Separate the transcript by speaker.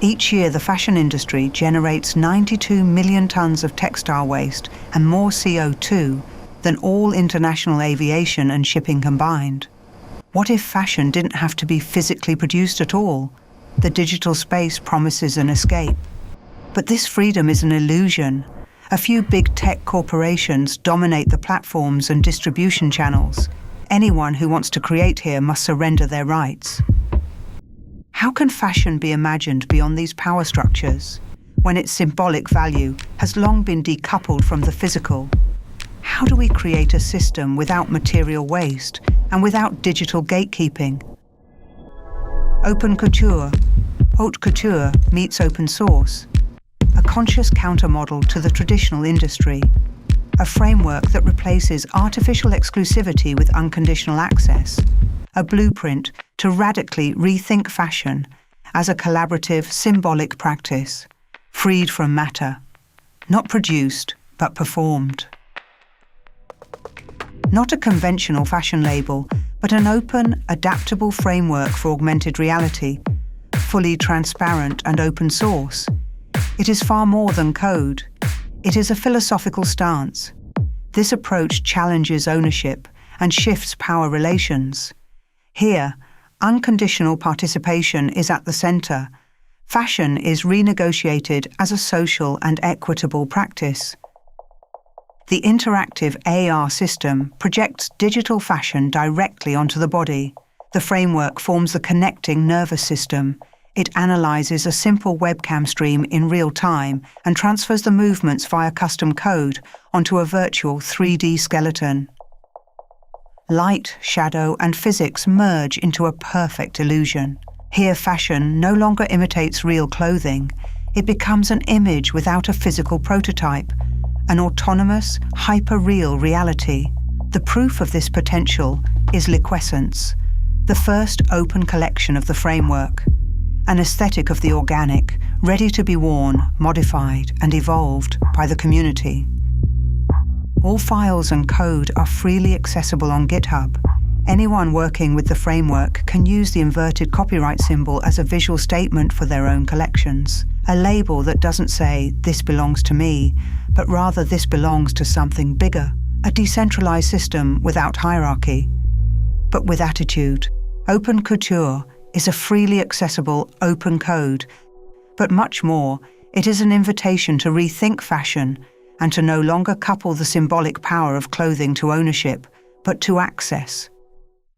Speaker 1: Each year, the fashion industry generates 92 million tons of textile waste and more CO2 than all international aviation and shipping combined. What if fashion didn't have to be physically produced at all? The digital space promises an escape. But this freedom is an illusion. A few big tech corporations dominate the platforms and distribution channels. Anyone who wants to create here must surrender their rights. How can fashion be imagined beyond these power structures, when its symbolic value has long been decoupled from the physical? How do we create a system without material waste and without digital gatekeeping? Open couture, haute couture meets open source, a conscious countermodel to the traditional industry, a framework that replaces artificial exclusivity with unconditional access, a blueprint to radically rethink fashion as a collaborative, symbolic practice, freed from matter, not produced but performed. Not a conventional fashion label, but an open, adaptable framework for augmented reality, fully transparent and open source. It is far more than code. It is a philosophical stance. This approach challenges ownership and shifts power relations. Here, unconditional participation is at the center. Fashion is renegotiated as a social and equitable practice. The interactive AR system projects digital fashion directly onto the body. The framework forms the connecting nervous system. It analyzes a simple webcam stream in real time and transfers the movements via custom code onto a virtual 3D skeleton. Light, shadow, and physics merge into a perfect illusion. Here, fashion no longer imitates real clothing. It becomes an image without a physical prototype, an autonomous, hyper-real reality. The proof of this potential is liquescence, the first open collection of the framework, an aesthetic of the organic, ready to be worn, modified, and evolved by the community. All files and code are freely accessible on GitHub. Anyone working with the framework can use the inverted copyright symbol as a visual statement for their own collections, a label that doesn't say, "This belongs to me," but rather this belongs to something bigger, a decentralized system without hierarchy, but with attitude. Open couture is a freely accessible open code, but much more, it is an invitation to rethink fashion and to no longer couple the symbolic power of clothing to ownership, but to access.